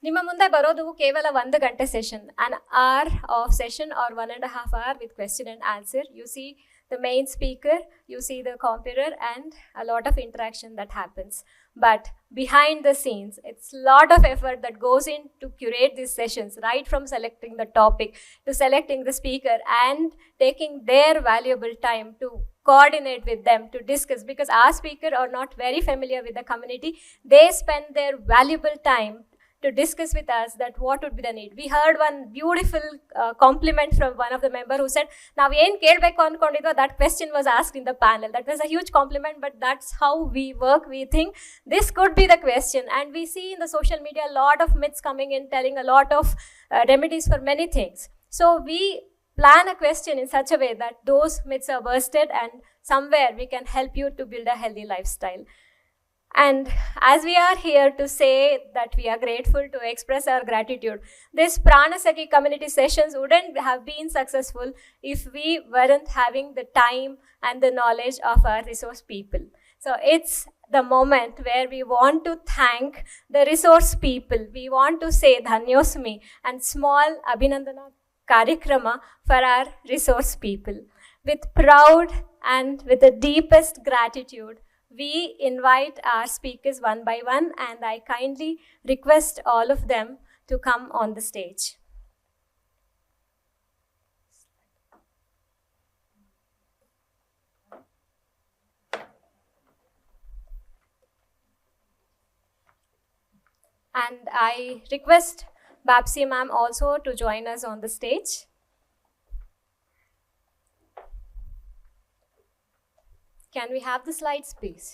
ನಿಮ್ಮ ಮುಂದೆ ಬರೋದು ಕೇವಲ 1 ಗಂಟೆ session, an hour of session or 1.5 hours with question and answer. You see the main speaker, you see the computer, and a lot of interaction that happens. But behind the scenes, it's a lot of effort that goes in to curate these sessions, right from selecting the topic to selecting the speaker and taking their valuable time to coordinate with them to discuss, because our speaker are not very familiar with the community. They spend their valuable time to discuss with us that what would be the need. We heard one beautiful compliment from one of the member who said, "Now yen kelbeku ankondido, that question was asked in the panel." That was a huge compliment, but that's how we work. We think this could be the question, and we see in the social media a lot of myths coming in, telling a lot of remedies for many things. So we plan a question in such a way that those myths are bursted, and somewhere we can help you to build a healthy lifestyle. And as we are here to say that we are grateful, to express our gratitude, this Pranasakhi community sessions wouldn't have been successful if we weren't having the time and the knowledge of our resource people. So it's the moment where we want to thank the resource people. We want to say Dhanyosmi and small Abhinandana Karikrama for our resource people. With proud and with the deepest gratitude, we invite our speakers one by one, and I kindly request all of them to come on the stage. And I request Bapsi ma'am also to join us on the stage. Can we have the slides, please?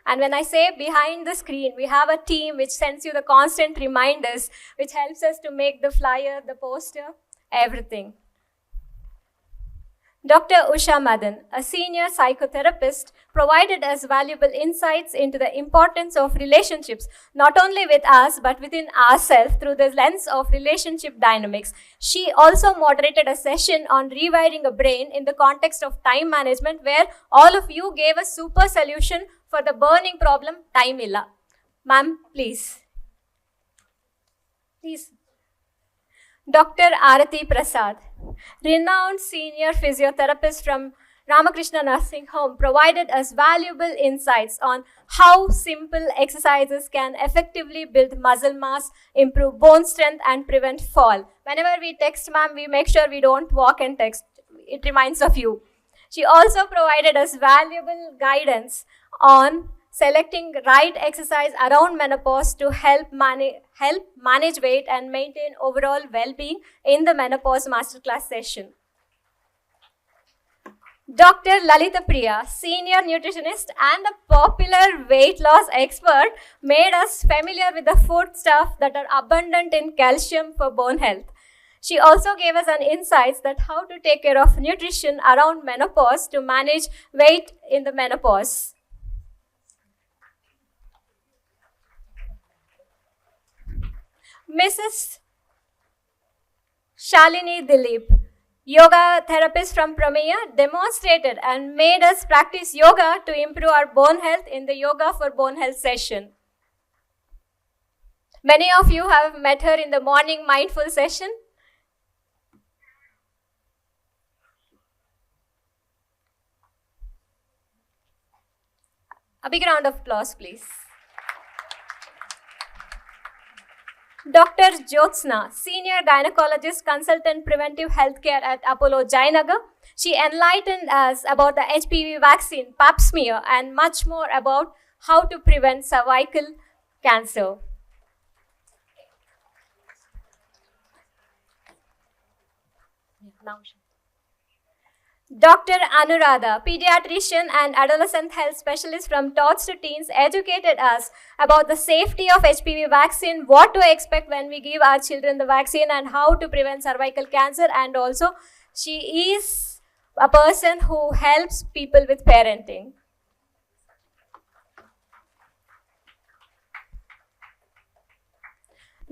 And when I say behind the screen, we have a team which sends you the constant reminders, which helps us to make the flyer, the poster, everything. Dr. Usha Madan, a senior psychotherapist, provided us valuable insights into the importance of relationships, not only with us, but within ourselves through the lens of relationship dynamics. She also moderated a session on rewiring a brain in the context of time management, where all of you gave a super solution for the burning problem, time illa. Ma'am, please. Please. Dr. Arati Prasad, renowned senior physiotherapist from Ramakrishna Nursing Home, provided us valuable insights on how simple exercises can effectively build muscle mass, improve bone strength, and prevent fall. Whenever we text ma'am, we make sure we don't walk and text. It reminds of you. She also provided us valuable guidance on selecting right exercise around menopause to help manage weight and maintain overall well-being in the menopause masterclass session. Dr. Lalita Priya, senior nutritionist and a popular weight loss expert, made us familiar with the food stuff that are abundant in calcium for bone health. She also gave us an insights that how to take care of nutrition around menopause to manage weight in the menopause. Mrs. Shalini Dilip, yoga therapist from Prameya, demonstrated and made us practice yoga to improve our bone health in the Yoga for Bone Health session. Many of you have met her in the morning mindful session. A big round of applause, please. Dr. Jyotsna, senior gynecologist, consultant, preventive healthcare at Apollo Jayanagar. She enlightened us about the HPV vaccine, pap smear, and much more about how to prevent cervical cancer. Dr. Anuradha, pediatrician and adolescent health specialist from Tots to Teens, educated us about the safety of HPV vaccine, what to expect when we give our children the vaccine, and how to prevent cervical cancer. And also, she is a person who helps people with parenting.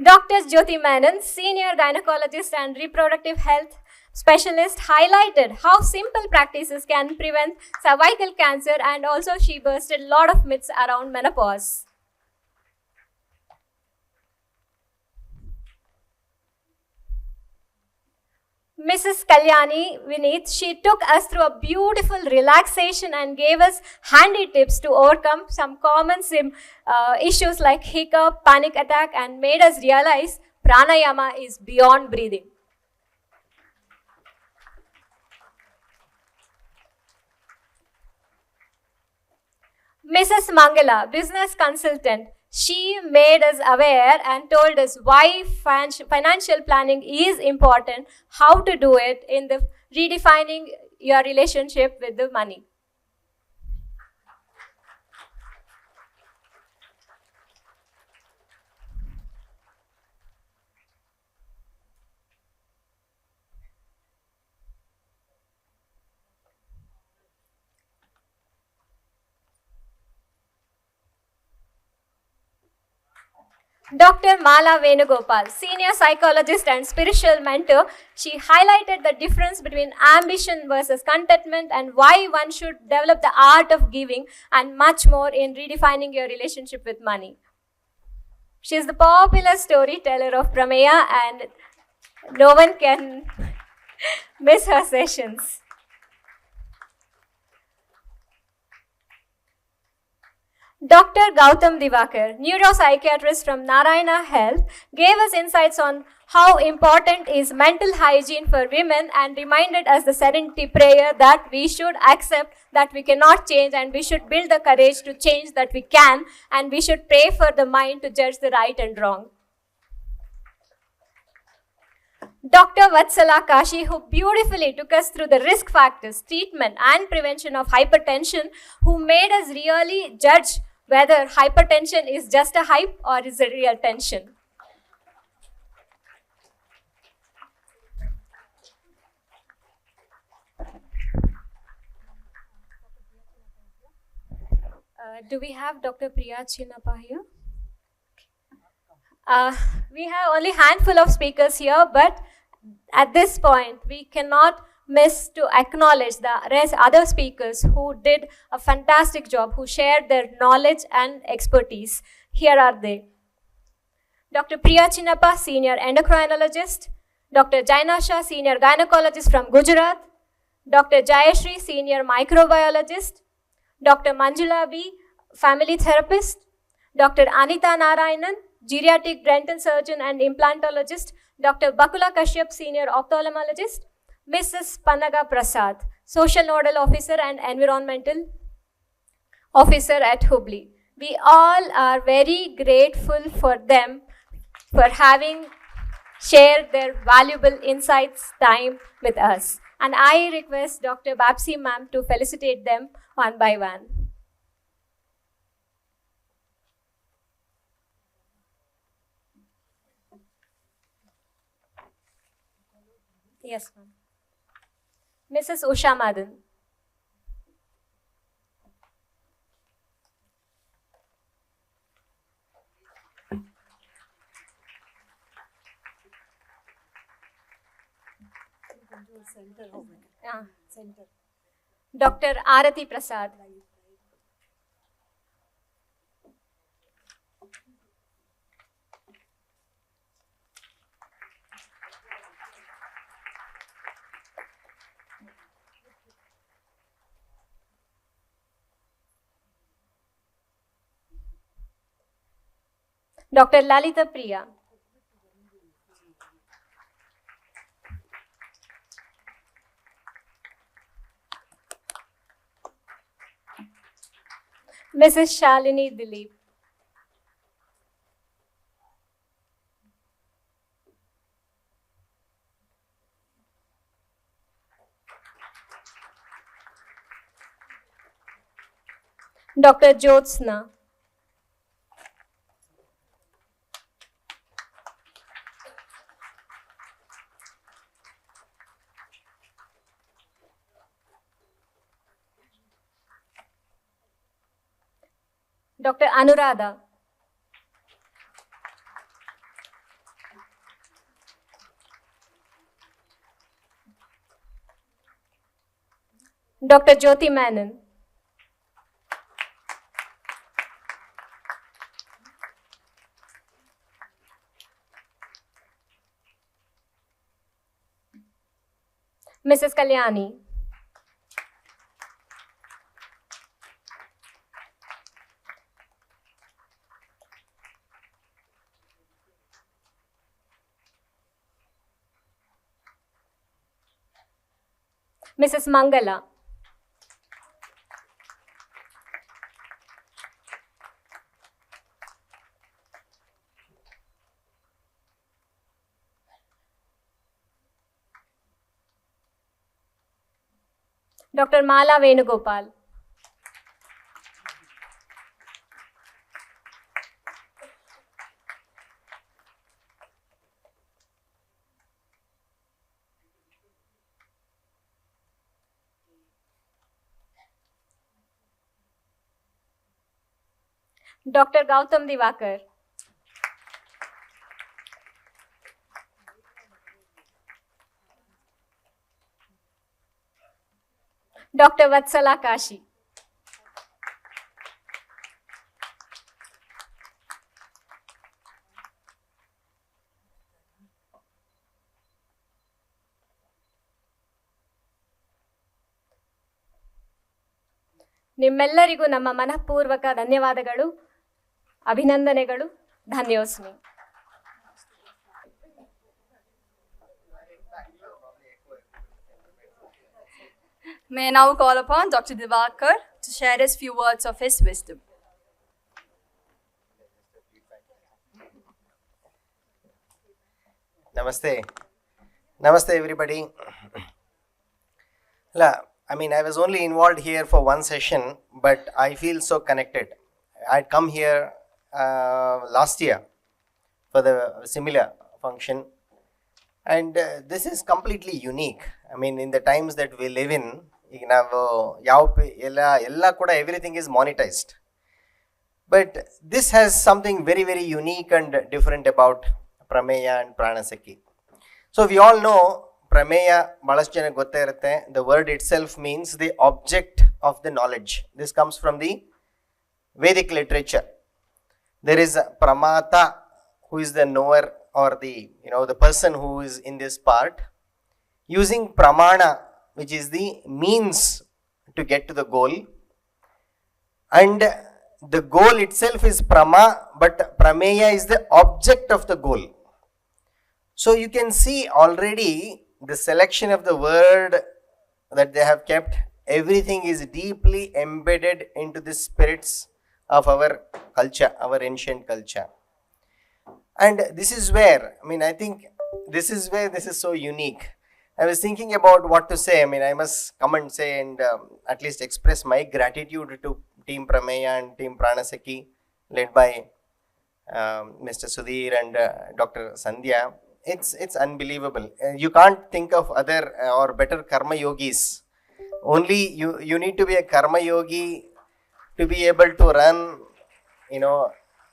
Dr. Jyoti Menon, senior gynecologist and reproductive health specialist, highlighted how simple practices can prevent cervical cancer, and also she busted a lot of myths around menopause. Mrs. Kalyani Vineet, she took us through a beautiful relaxation and gave us handy tips to overcome some common issues like hiccup, panic attack, and made us realize pranayama is beyond breathing. Mrs. Mangala, business consultant, she made us aware and told us why financial planning is important, how to do it in the redefining your relationship with the money. Dr. Mala Venugopal, senior psychologist and spiritual mentor, she highlighted the difference between ambition versus contentment and why one should develop the art of giving and much more in redefining your relationship with money. She is the popular storyteller of Prameya and no one can miss her sessions. Dr. Gautam Divakar, neuropsychiatrist from Narayana Health, gave us insights on how important is mental hygiene for women and reminded us the serenity prayer that we should accept that we cannot change and we should build the courage to change that we can, and we should pray for the mind to judge the right and wrong. Dr. Vatsala Kashi, who beautifully took us through the risk factors, treatment and prevention of hypertension, who made us really judge whether hypertension is just a hype or is a real tension. Do we have Dr. Priya Chinnappa here? We have only a handful of speakers here, but at this point, we cannot miss to acknowledge the other speakers who did a fantastic job, who shared their knowledge and expertise. Here are they. Dr. Priya Chinnappa, senior endocrinologist. Dr. Jaina Shah, senior gynecologist from Gujarat. Dr. Jayashri, senior microbiologist. Dr. Manjula B, family therapist. Dr. Anita Narayanan, geriatric dental surgeon and implantologist. Dr. Bakula Kashyap, senior ophthalmologist. Mrs. Panaga Prasad, social nodal officer and environmental officer at Hubli. We all are very grateful for them for having shared their valuable insights time with us. And I request Dr. Bapsi ma'am to felicitate them one by one. Yes, ma'am. Mrs. Usha Madan. Dr. Arati Prasad. Dr. Lalita Priya. Mrs. Shalini Dilip. Dr. Jyotsna. Dr. Anuradha. Dr. Jyoti Menon. Mrs. Kalyani. Mrs. Mangala. Dr. Mala Venugopal. Dr. Gautam Divakar. Dr. Vatsala Kashi. ನಿಮ್ಮೆಲ್ಲರಿಗೂ ನಮ್ಮ ಮನಃಪೂರ್ವಕ ಧನ್ಯವಾದಗಳು, ಅಭಿನಂದನೆಗಳು, ಧನ್ಯೋಸ್ಮಿ. May I now call upon Dr. Divakar to share his few words of his wisdom. Namaste. Namaste, everybody. I mean, I was only involved here for one session, but I feel so connected. I'd come here last year for the similar function, and this is completely unique. I mean, in the times that we live in, everything is monetized. But this has something very, very unique and different about Prameya and Pranasakhi. So we all know Prameya, the word itself means the object of the knowledge. This comes from the Vedic literature. There is Pramata, who is the knower or the person who is in this part, using Pramana, which is the means to get to the goal. And the goal itself is Prama, but Prameya is the object of the goal. So you can see already the selection of the word that they have kept, everything is deeply embedded into the spirits of our culture, our ancient culture. And this is where, I think this is where this is so unique. I was thinking about what to say. I must come and say and at least express my gratitude to Team Prameya and Team Pranasakhi, led by Mr. Sudhir and Dr. Sandhya. It's unbelievable. You can't think of other or better karma yogis. Only you need to be a karma yogi to be able to run,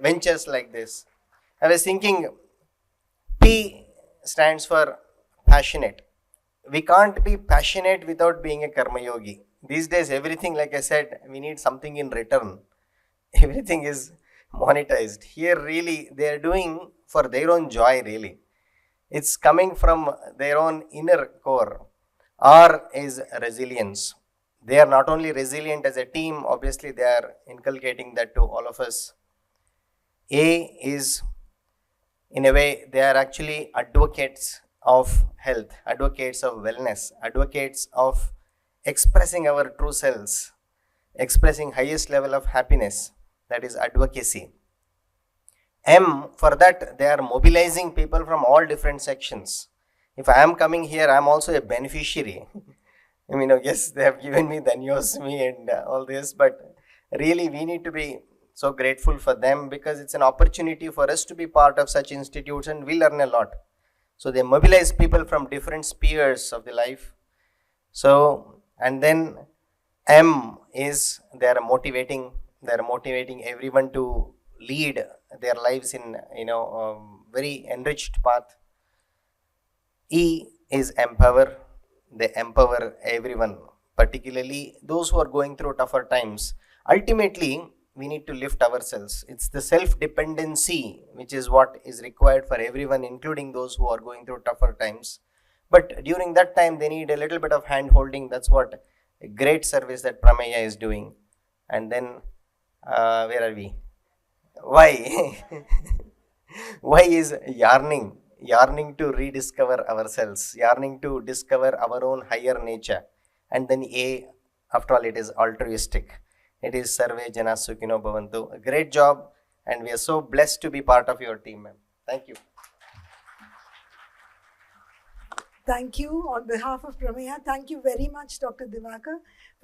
ventures like this. I was thinking, P stands for passionate. We can't be passionate without being a karma yogi. These days, everything, like I said, we need something in return. Everything is monetized. Here, really, they are doing for their own joy, really. It's coming from their own inner core. R is resilience. They are not only resilient as a team, obviously they are inculcating that to all of us. A is, in a way, they are actually advocates of health, advocates of wellness, advocates of expressing our true selves, expressing highest level of happiness, that is advocacy. M, for that they are mobilizing people from all different sections. If I am coming here, I am also a beneficiary. Yes, they have given me Danyosmi and all this, but really we need to be so grateful for them, because it's an opportunity for us to be part of such institutes and we learn a lot. So they mobilize people from different spheres of the life. So, and then M is they are motivating everyone to lead their lives in very enriched path. E is empower. They empower everyone, particularly those who are going through tougher times. Ultimately, we need to lift ourselves. It's the self-dependency which is what is required for everyone, including those who are going through tougher times. But during that time, they need a little bit of hand holding. That's what a great service that Prameya is doing. And then, where are we? Why? Why is yearning to rediscover ourselves, yearning to discover our own higher nature. And then A, after all, it is altruistic. It is Sarve Jana Sukhino Bhavantu. A great job, and we are so blessed to be part of your team, ma'am. Thank you. Thank you on behalf of Prameya. Thank you very much, Dr. Divakar.